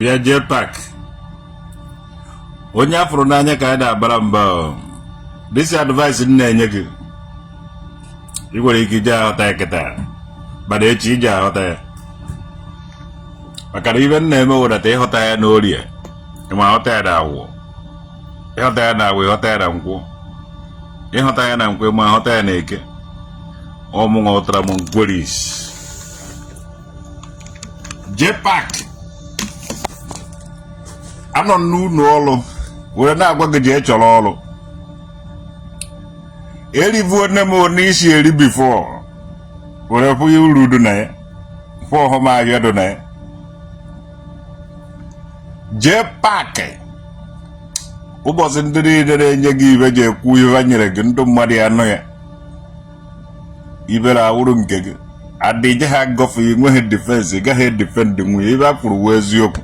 ya JPac onye afro n'anya ka ada abara mba. This advice na-enye gị ị nwere ike ije aghọta ya kịta mana echi ije aghọta ya maka na ibe na-eme wedata ịghọta ya n'orie ma aghọta ya na awụ ịghọta ya na awụ ịghọta ya na nkwụ ịghọta ya na nkwụ ma aghọta ya na eke ọmụnwa ụtara m nkweris JPac anọ n'ụlọ ọrụ were na-agwa gị jee chọrọ ọrụ erivuo nne m n'isi eri bifo were pụ ya uru dị na ya pụ ọhụm ahịa dị na ya JPac ụbọchị ndị niile na-enye gị ibe ji ekwu ihe nyere gị ndị mmadụ ya nụ ya ibere awụrụ nke gị adịje ha gọfe enweghị difensi gaghị edifendị nwunye ibe a kwuru wee eziokwu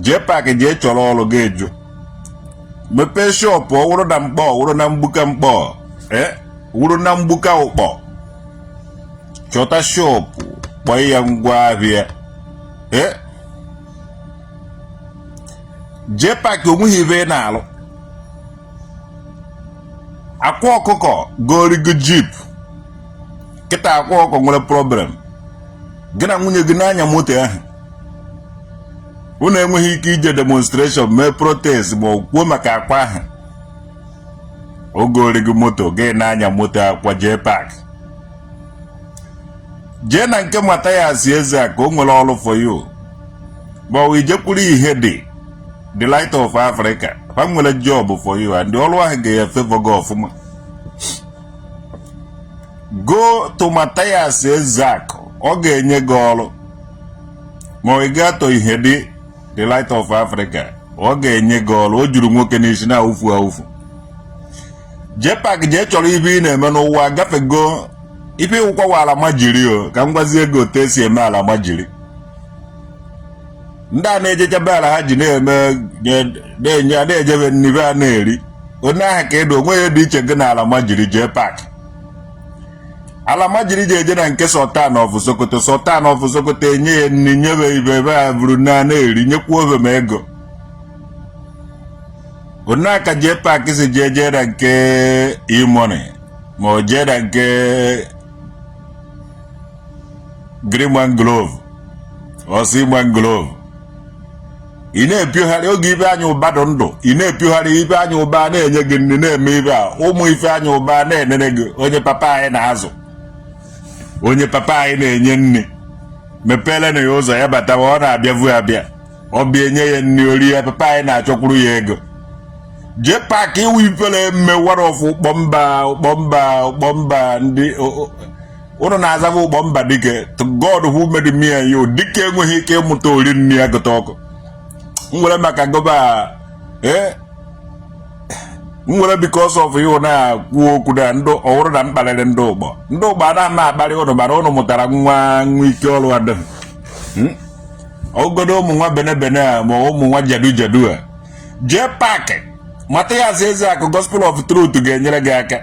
JPac jee chọrọ ọrụ ga-eju mepee shọpụ ọwụrụ na mkpọ ọwụrụ na mgbuka mkpọ wụrụ na mgbuka ụkpọ chọta shọpụ kpọọ ya ngwa ahịa JPac onweghị ibe na-alụ akwa ọkụkọ gorigo jip kịta akwa ọkụkọ nwere problem gị na nwunye gị n'anya moto ahụ unu enweghị ike ije demonstration mee protest ma kwuo maka akwa ahụ ogorigo moto gị n'anya moto akwa JPac jee na nke mata ya si eze a ka o nwere ọrụ for you ma ọ ijekwuru ihe dị the light of Africa ha nwere job for you and ọrụ ahụ ga-efevọ gị ọfụma go to Mathias Ezak ọ ga-enye gị ọrụ ma ọ ga-atọ ihe dị the light of Africa ọ ga-enye gị ọrụ o juru nwoke n'isi na awụfu awụfu JPac jee chọrọ ibe ị na-eme n'ụwa gafego ife ịwụkwawa ala majiri o ka m gwazie gị otu esi eme ala majiri ndị a na-ejechebe ala ha ji na-eme na-ejebe nnibe a na-eri onye ahụ ka edo onwe dị iche gị na ala majiri JPac ala majiri ji eje na nke Sultan of Sokoto Sultan of Sokoto enye ya nri nyebe ibe ebe a bụrụ na-eri nyekwuo ofe ma ego onye aka JPac si jee na nke imoni ma o jee na nke Green Mangrove osi Mangrove ị na-epiogharị oge ibe anya ụba dị ndụ ị na-epiogharị ibe anya ụba na-enye gị nri na-eme ibe a ụmụ ife anya ụba na-enene gị onye papa anyị na-azụ onye papa anyị na-enye nri mepele na ya ụzọ ya batawa ọ na-abịavu abịa ọ bịa enye ya nri ori ya papa anyị na-achọkwuru ya ego JPac iwu ifele mmewara ọfụ ụkpọ mba ndị ụnụ na-azava ụkpọ mba dike to God who made me and you dike enweghị ike ịmụta ori nri ya gụta ọkụ nwere maka gọba nwere because of you na-akwu okwu na ndụ ọhụrụ na mkparịrị ndị ụgbọ a na-ama akparị ụnụ mana ụnụ mụtara nwa ike ọrụ adịghị ogodo ụmụ nwa bene a ma ụmụ nwa jadu a JPac Mathias Ezak Gospel of Truth ga-enyere gị aka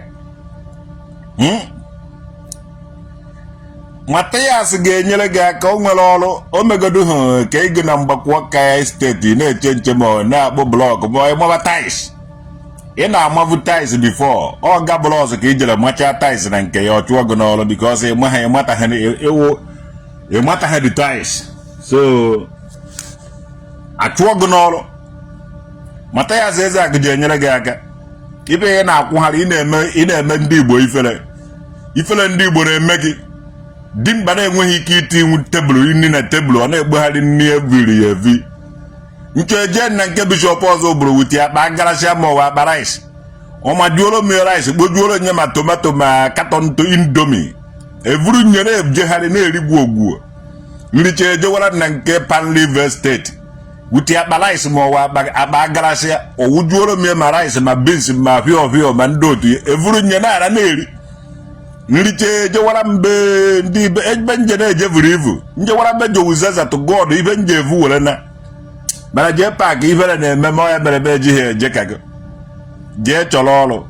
Mathias ga-enyere gị aka o nwere ọrụ o megodo ha ka ị gị na mgbakwa ka steeti na-eche nche ma na-akpọ blọk ma ịmaba tais ị na-amavu tais bifo ọ ga blọs ka ijere macha tais na nke ya ọ chụọ gị n'ọrụ bikos ịmataghị dị tais so achụọ gị n'ọrụ Mathias Ezak ji enyere gị aka ibe ihe na-akwụgharị ị na-eme ndị Igbo ifere ndị Igbo na-eme gị dimkpa na-enweghị ike iti iwu tebụl nri na tebụl ọ na-egbegharị nri eviri ya evi nke eje na nke bishọp ọzọ bụrụ wute akpa agarasịa ma ọwa akpa rice ọmajuoro m rice kpojuoro nye ma tomato ma katọn indomi evuru nye na-ejegharị na-erigbu ogbuo nricha ejewara na nke Pan River steeti wute akpa rice ma ọwa akpa agarasịa ọwụjuoro m ma rice ma beans ma hio ma ndị otu evuru nye na-ara na-eri nriche jewara mbe ndị ebe nje na-ejevuru ivu njewara mbe jowuzaza to God ibe nje evu were na mana JPac ifere na-eme ma ya mere ejighị eje ka gị jee chọrọ ọrụ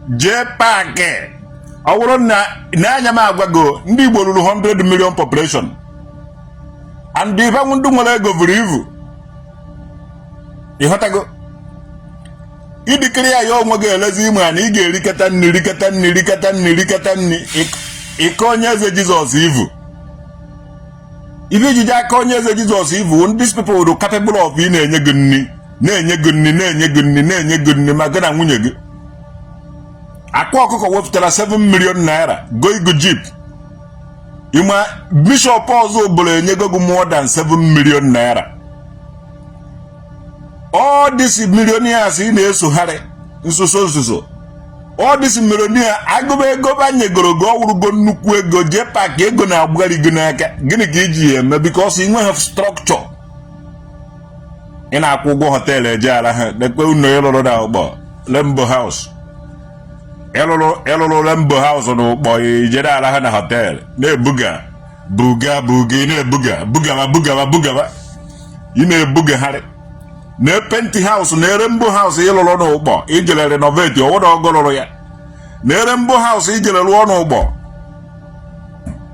JPac ọ bụrụ na anya m agwago ndị Igbo ruru 100 million population and if I want to go for evil, you have to go. If you clear your mother, let's see, man, you get Ricatan, Ikonya Jesus evil. If you just Konya Jesus evil, these people are capable of being a good Magana Munyag. Akwa Okuko worth 7 million naira. Go jeep. Ima Bishop also bole nyego more than 7 million naira. All these millionaires in the Suhare, so. All these millionaires, I go banye go nukwe go JPac go na abugari gonna gigi because he won't have structure. In Akwa Hotel Jala, the go no yellow Lembo House. Elolo Lembo House on boy Jedala Hana Hotel. Ne buga ne buga. You may buga hare. Ne Penti House, ne Rembo House, yellow no bo. Angel renovate or what go ya. Ne Rembo House, Angel no bo.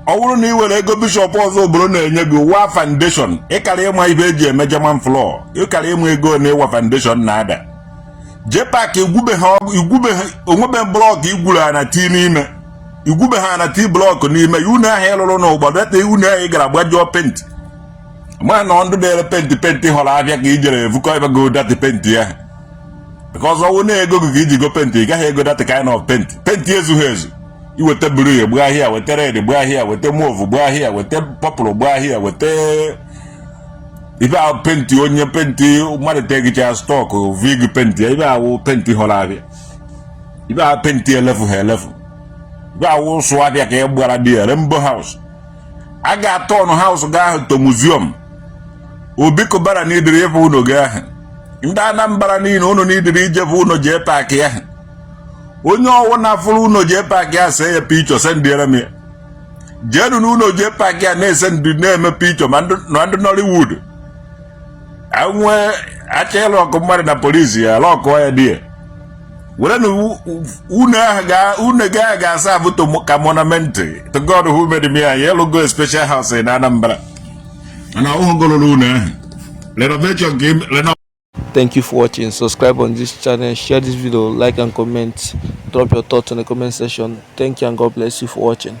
All new Lego Bishop also Bruno Yegu Wa Foundation. Ekale my beje measurement floor. You can go near foundation nada. JPac igube block igula na ti n'ime igube ha na ti block n'ime you na hello no but that you na e gara gbajo paint man no ndo de paint hola abia ka ijere evu ko ebe go that paint ya because owo na ego go iji go paint ga he go that kind of paint ezu iwete blue e gba here wete red gba here wete mauve gba here wete purple gba here wete ibe a penti onye penti mmadụ tegicha stock vig penti ibe a penti holavia ibe a penti elefu ibe a so abia ka egbara di Rainbow House aga turn house ga to museum obiko bara ni dire yefu uno ga ndị Anambra ni no ni dire jefu uno JPac ya onye owo na furu uno JPac ya say ya picture send era me jedu uno JPac ya na send na picture man no Nollywood anwe achelo ko mari na police ya loko ya die wala no una ga sa vuto ka monument to God who made me a yellow go special house in Anambra ana ohogolo luna renovation game. Thank you for watching. Subscribe on this channel, share this video, like and comment, drop your thoughts in the comment section. Thank you and God bless you for watching.